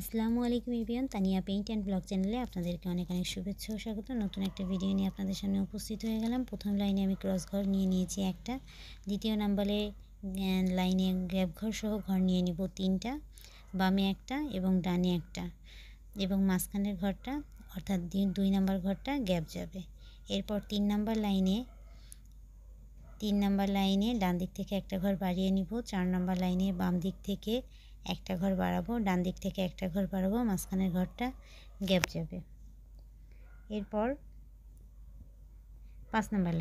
আসসালামু আলাইকুম everyone, Tania paint and blog চ্যানেলে আপনাদেরকে অনেক অনেক শুভেচ্ছা ও স্বাগত। নতুন একটা ভিডিও নিয়ে আপনাদের সামনে উপস্থিত হয়ে গেলাম। প্রথম লাইনে আমি ক্রস ঘর নিয়ে নিয়েছি একটা, দ্বিতীয় নাম্বারে লাইনে গ্যাপ ঘর সহ ঘর নিয়ে নিব তিনটা, বামে একটা এবং ডানে একটা, এবং মাঝখানের ঘরটা অর্থাৎ 2 নাম্বার ঘরটা গ্যাপ যাবে। এরপর 3 নাম্বার লাইনে ডান দিক থেকে একটা ঘর বাড়িয়ে নিব। 4 নাম্বার লাইনে বাম দিক থেকে একটা ঘর বাড়াবো, ডান দিক থেকে একটা ঘর বাড়াবো, মাঝখানের ঘরটা গ্যাপ যাবে। এরপর 5 নাম্বার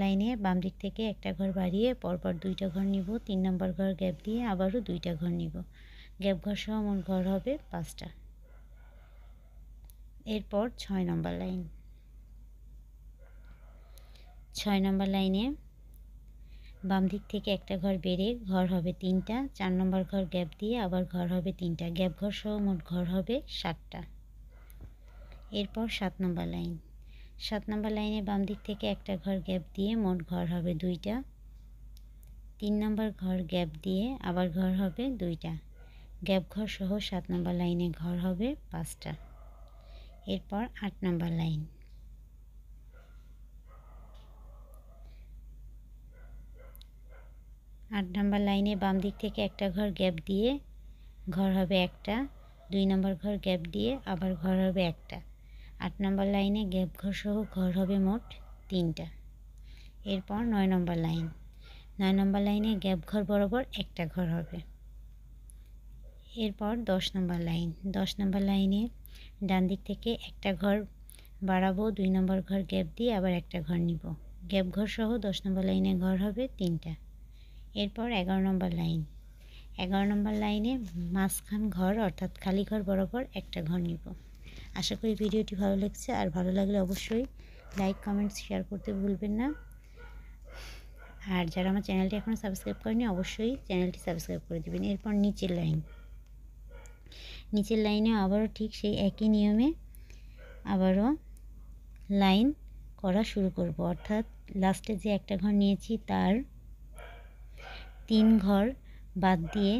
লাইনে বাম দিক থেকে একটা ঘর বাড়িয়ে পরপর 2টা ঘর নিব। 3 নাম্বার ঘর গ্যাপ দিয়ে আবারও 2টা ঘর নিব। গ্যাপ ঘর সহ মোট ঘর হবে 5টা। এরপর 6 নাম্বার লাইনে বাম দিক থেকে একটা ঘর বেড়ে ঘর হবে 3টা। 4 নম্বর ঘর গ্যাপ দিয়ে আবার ঘর হবে 3টা। গ্যাপ ঘর সহ মোট ঘর হবে 7টা। এরপর 7 নম্বর লাইনে বাম দিক থেকে একটা ঘর গ্যাপ দিয়ে মোট ঘর হবে 2টা। 3 নম্বর ঘর গ্যাপ দিয়ে আবার ঘর হবে 2টা। গ্যাপ ঘর সহ 7 নম্বর লাইনে ঘর হবে 5টা। এরপর 8 নম্বর লাইনে বাম দিক থেকে একটা ঘর গ্যাপ দিয়ে ঘর হবে একটা। 2 নম্বর ঘর গ্যাপ দিয়ে আবার ঘর হবে একটা। 8 নম্বর লাইনে গ্যাপ ঘর সহ ঘর হবে মোট 3টা। এরপর 9 নম্বর লাইনে গ্যাপ ঘর বরাবর একটা ঘর হবে। এরপর 10 নম্বর লাইনে ডান দিক থেকে একটা ঘর বাড়াবো, 2 নম্বর ঘর গ্যাপ দিয়ে আবার একটা ঘর নিব। গ্যাপ ঘর সহ 10 নম্বর লাইনে ঘর হবে 3টা। এরপর 11 নম্বর লাইনে মাঝখান ঘর অর্থাৎ খালি ঘর বরাবর একটা ঘর নিব। আশা করি ভিডিওটি ভালো লাগছে, আর ভালো লাগলে অবশ্যই লাইক কমেন্টস শেয়ার করতে ভুলবেন না। আর যারা আমার চ্যানেলটি এখনও সাবস্ক্রাইব করেনি অবশ্যই চ্যানেলটি সাবস্ক্রাইব করে দেবেন। এরপর নিচের লাইনে আবারও ঠিক সেই একই নিয়মে আবারও লাইন করা শুরু করব, অর্থাৎ লাস্টে যে একটা ঘর নিয়েছি তার 3 ঘর বাদ দিয়ে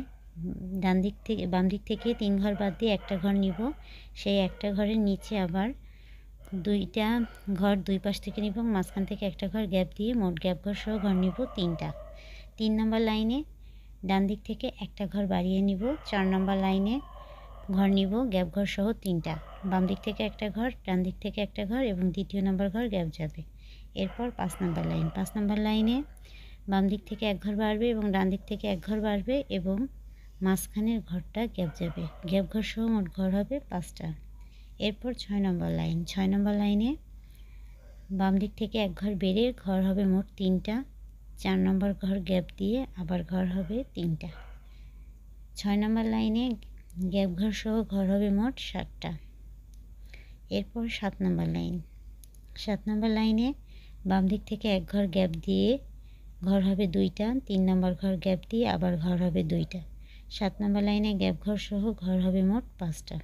বাম দিক থেকে 3 ঘর বাদ দিয়ে একটা ঘর নিব। সেই একটা ঘরের নিচে আবার 2টা ঘর 2 পাশ থেকে নিব, মাঝখান থেকে একটা ঘর গ্যাপ দিয়ে মোট গ্যাপ ঘর সহ ঘর নিব 3টা। 3 নম্বর লাইনে ডান দিক থেকে একটা ঘর বাড়িয়ে নিব। 4 নম্বর লাইনে ঘর নিব গ্যাপ ঘর সহ 3টা। বাম দিক থেকে একটা ঘর, ডান দিক থেকে একটা ঘর এবং দ্বিতীয় নম্বর ঘর গ্যাপ যাবে। এরপর 5 নম্বর লাইনে বাম দিক থেকে এক ঘর বাড়বে এবং ডান দিক থেকে এক ঘর বাড়বে এবং মাঝখানের ঘরটা গ্যাপ যাবে। গ্যাপ ঘর সহ মোট ঘর হবে 5টা। এরপর 6 নম্বর লাইনে বাম দিক থেকে এক ঘর বেড়ে ঘর হবে মোট 3টা। 4 নম্বর ঘর গ্যাপ দিয়ে আবার ঘর হবে 3টা। 6 নম্বর লাইনে গ্যাপ ঘর সহ ঘর হবে মোট 7টা। এরপর 7 নম্বর লাইনে বাম দিক থেকে এক ঘর গ্যাপ দিয়ে ঘর হবে 2টা। 3 নম্বর ঘর গ্যাপ দিয়ে আবার ঘর হবে 2টা। 7 নম্বর লাইনে গ্যাপ ঘর সহ ঘর হবে মোট 5টা।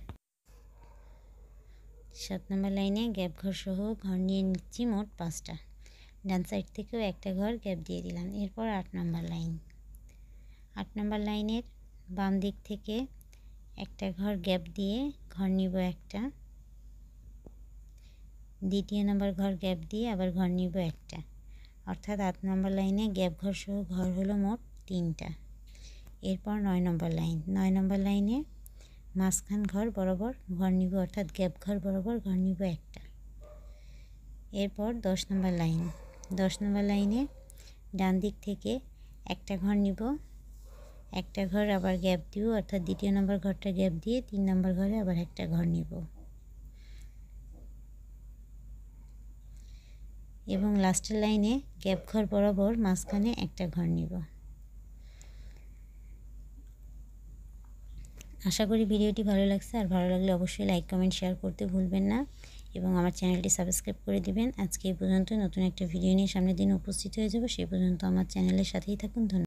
7 নম্বর লাইনে গ্যাপ ঘর সহ ঘর নিয়ে নিচ্ছি মোট 5টা। ডান সাইড থেকেও একটা ঘর গ্যাপ দিয়ে দিলাম। এরপর 8 নম্বর লাইনের বাম দিক থেকে একটা ঘর গ্যাপ দিয়ে ঘর নিব একটা। দ্বিতীয় নম্বর ঘর গ্যাপ দিয়ে আবার ঘর নিব একটা, অর্থাৎ 8 নম্বর লাইনে গ্যাপ ঘর সহ ঘর হলো মোট 3টা। এরপর 9 নম্বর লাইনে মাঝখান ঘর বরাবর ঘর নিব, অর্থাৎ গ্যাপ ঘর বরাবর ঘর নিব একটা। এরপর 10 নম্বর লাইনে ডান দিক থেকে একটা ঘর নিব, একটা ঘর আবার গ্যাপ দিব, অর্থাৎ দ্বিতীয় নম্বর ঘরটা গ্যাপ দিয়ে 3 নম্বর ঘরে আবার একটা ঘর নিব এবং লাস্টের লাইনে গ্যাপ ঘর বরাবর মাঝখানে একটা ঘর নিব। আশা করি ভিডিওটি ভালো লাগছে, আর ভালো লাগলে অবশ্যই লাইক কমেন্ট শেয়ার করতে ভুলবেন না এবং আমার চ্যানেলটি সাবস্ক্রাইব করে দিবেন। আজকে এই পর্যন্ত। নতুন একটা ভিডিও নিয়ে সামনের দিন উপস্থিত হয়ে যাব। সেই পর্যন্ত আমার চ্যানেলের সাথেই থাকুন। ধন্যবাদ।